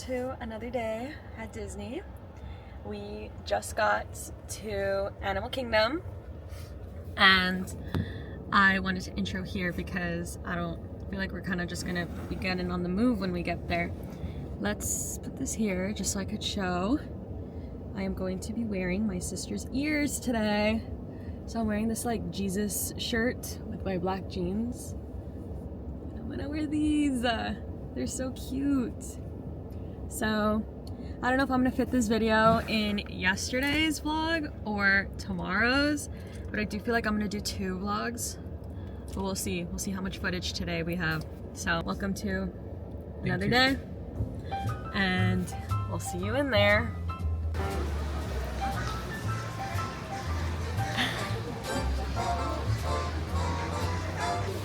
to another day at Disney. We just got to Animal Kingdom and I wanted to intro here because I don't feel like we're kind of just gonna be getting on the move when we get there. Let's put this here just so I could show. I am going to be wearing my sister's ears today. So I'm wearing this like Jesus shirt with my black jeans. I'm gonna wear these. They're so cute. So I don't know if I'm gonna fit this video in yesterday's vlog or tomorrow's, but I do feel like I'm gonna do 2 vlogs. But we'll see. We'll see how much footage today we have. So welcome to another day, and we'll see you in there.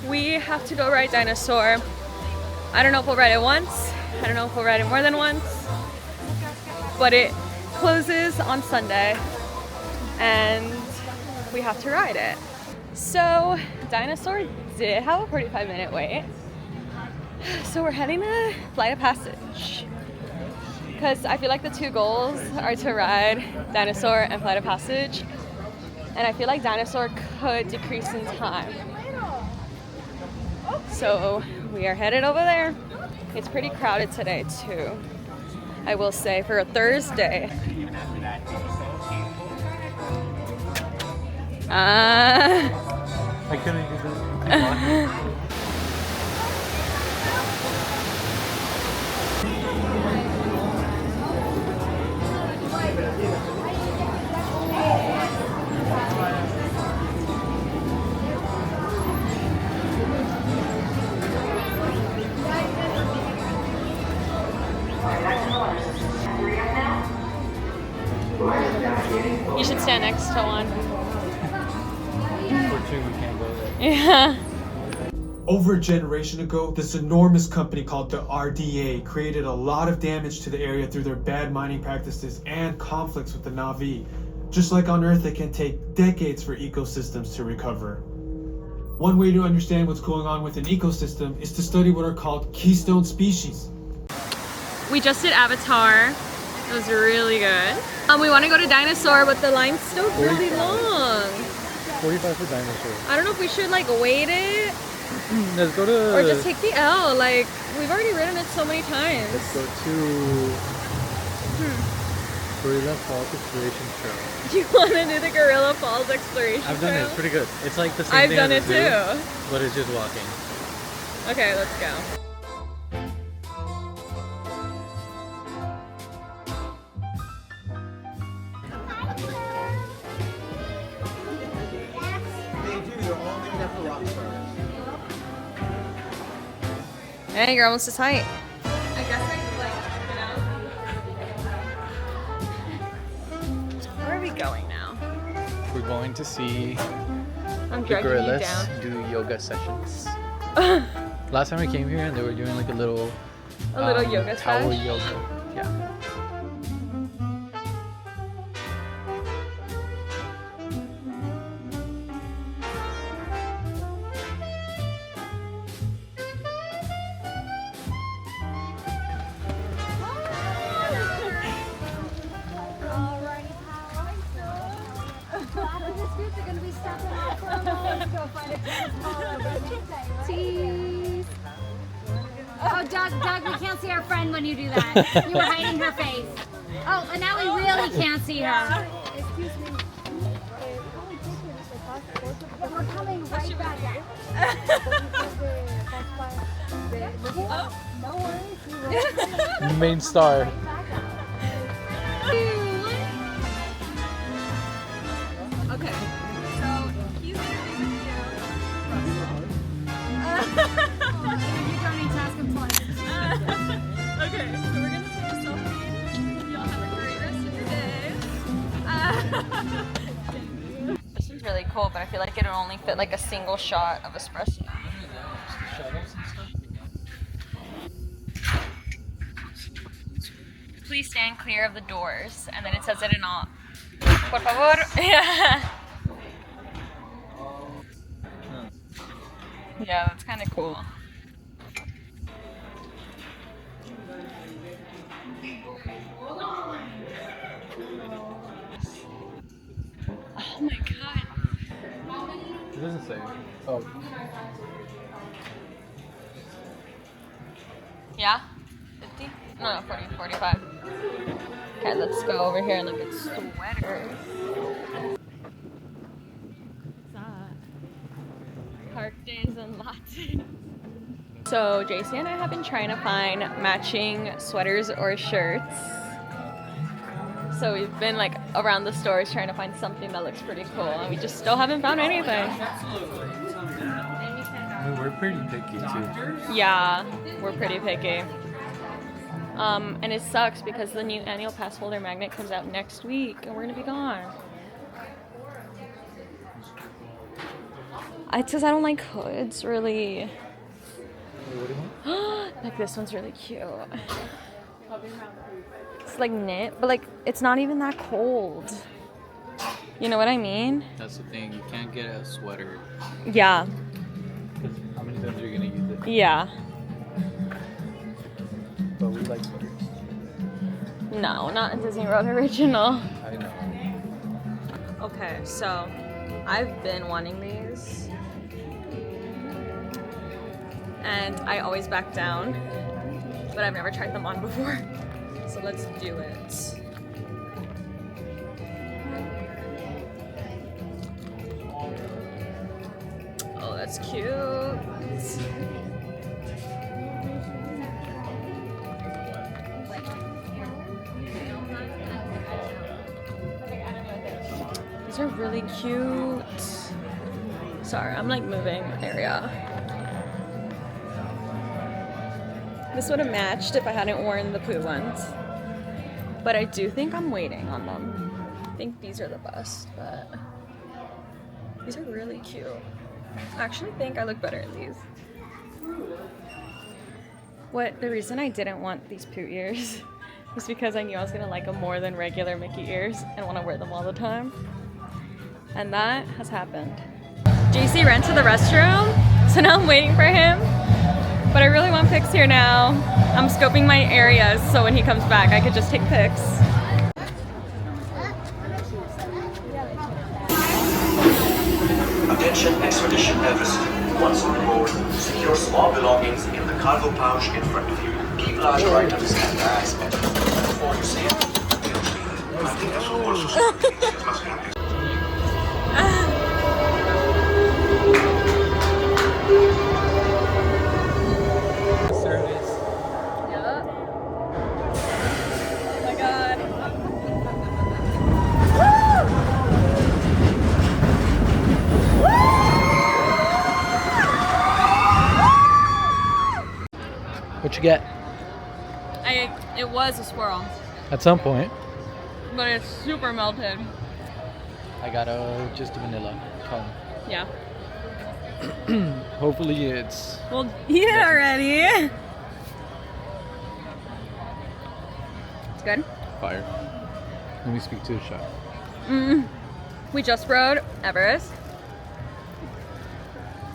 We have to go ride Dinosaur. I don't know if we'll ride it once. I don't know if we'll ride it more than once. But it closes on Sunday and we have to ride it. So Dinosaur did have a 45-minute wait. So we're heading to Flight of Passage. Because I feel like the 2 goals are to ride Dinosaur and Flight of Passage. And I feel like Dinosaur could decrease in time. So we are headed over there. It's pretty crowded today too, I will say, for a Thursday. I couldn't do this. You should stand next to one. For 2, we can't go there. Yeah. Over a generation ago, this enormous company called the RDA created a lot of damage to the area through their bad mining practices and conflicts with the Na'vi. Just like on Earth, it can take decades for ecosystems to recover. One way to understand what's going on with an ecosystem is to study what are called keystone species. We just did Avatar. It was really good. We want to go to Dinosaur, but the line's still really long. 45 for Dinosaur. I don't know if we should like wait it Let's go to... or just take the L. Like, we've already ridden it so many times. Let's go to... Gorilla Falls Exploration Trail. You want to do the Gorilla Falls Exploration I've done it. Trail? It's pretty good. It's like the same I've thing done as it a zoo, too. but it's just walking. Okay, let's go. Hey, you're almost as height. I guess Where are we going now? We're going to see I'm the dragging you gorillas down. do yoga sessions. Last time we came here and they were doing like a little yoga tower sesh? yoga. Yeah. Cheese. Oh, Doug, we can't see our friend when you do that. You were hiding her face. Oh, and now we really can't see her. Excuse me. We're coming right back. No worries. Main star. Okay, so he's gonna do You don't need to ask him twice. okay, so we're gonna take a selfie. Y'all have a great rest of your day. This one's really cool, but I feel like it'll only fit like a single shot of espresso. Please stand clear of the doors, and then it says it in all. Por favor. Yeah. Yeah, that's kind of cool. Oh my god. It doesn't say. Oh. Yeah? 50? No, 40, 45. Okay, let's go over here and look at sweaters. What's that? Park days and lattes. So JC and I have been trying to find matching sweaters or shirts. So we've been like around the stores trying to find something that looks pretty cool, and we just still haven't found anything. I mean, we're pretty picky too. Yeah, we're pretty picky. And it sucks because the new annual pass holder magnet comes out next week and we're gonna be gone. It's because I don't like hoods, really. What do you want? Like this one's really cute. It's like knit, but like it's not even that cold. You know what I mean? That's the thing. You can't get a sweater. Yeah. Because how many times are you gonna use it? Yeah. But we like sweaters. No, not a Disney World original. I know. Okay, so I've been wanting these. And I always back down. But I've never tried them on before. So let's do it. Oh, that's cute. These are really cute. Sorry, I'm like moving area. This would have matched if I hadn't worn the Pooh ones. But I do think I'm waiting on them. I think these are the best, but these are really cute. I actually think I look better in these. The reason I didn't want these Pooh ears was because I knew I was gonna like them more than regular Mickey ears and want to wear them all the time. And that has happened. JC ran to the restroom, so now I'm waiting for him. But I really want pics here now. I'm scoping my areas so when he comes back I could just take pics. Attention expedition adversity. Once on board, secure small belongings in the cargo pouch in front of you. Keep large items and bags better. Before you see it, I think that's also something that must happen. Service. Yeah. Oh my god. What you get? It was a swirl, At some point, but it's super melted. I got just a vanilla cone. Yeah. Hopefully it's Well, eat it already. It's good. fire. Let me speak to the shop. We just rode Everest.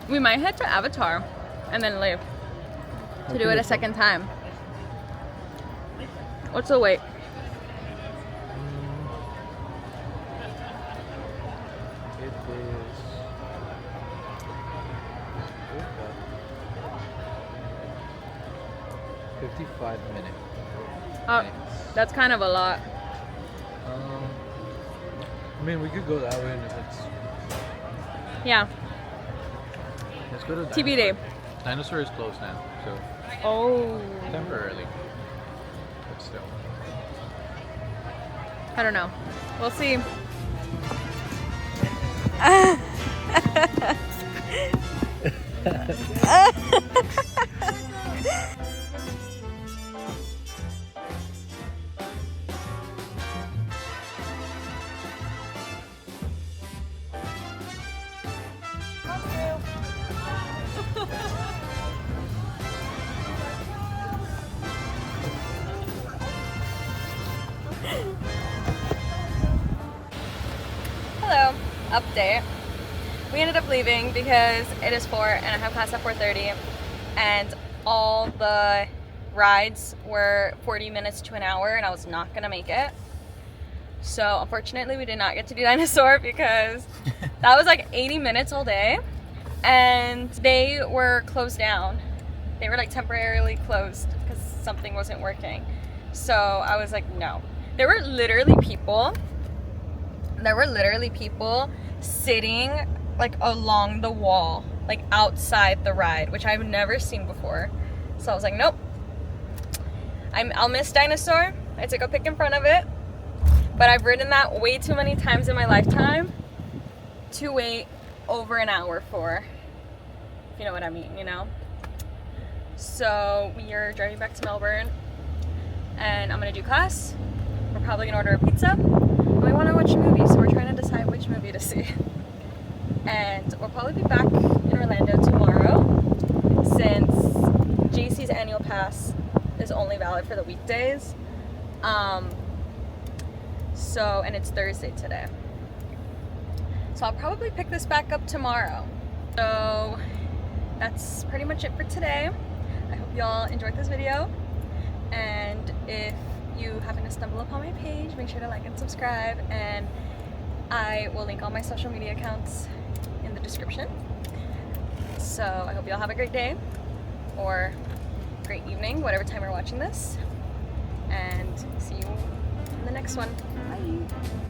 We might head to Avatar and then leave to do it a second time. What's the wait? It is 55 minutes. Oh, that's kind of a lot. I mean, we could go that way, and if it's Yeah. let's go to TBD. Dinosaur is closed now, so Oh. temporarily, but still. I don't know. We'll see. Hello, update. We ended up leaving because it is 4 and I have class at 4:30 and all the rides were 40 minutes to an hour and I was not gonna make it. So unfortunately we did not get to do dinosaur because that was like 80 minutes all day and they were closed down. They were like temporarily closed because something wasn't working. So I was like, no. There were literally people sitting like along the wall, like outside the ride, which I've never seen before. So I was like, nope. I'll miss dinosaur. I took a pic in front of it, but I've ridden that way too many times in my lifetime to wait over an hour for, if you know what I mean, you know? So we are driving back to Melbourne and I'm gonna do class. We're probably gonna order a pizza. And we wanna watch a movie, so we're trying to decide which movie to see. And we'll probably be back in Orlando tomorrow since JC's annual pass is only valid for the weekdays. And it's Thursday today. So I'll probably pick this back up tomorrow. So that's pretty much it for today. I hope y'all enjoyed this video. And if you happen to stumble upon my page, make sure to like and subscribe. And I will link all my social media accounts in the description. So I hope y'all have a great day or great evening, whatever time you're watching this. And see you in the next one. Bye.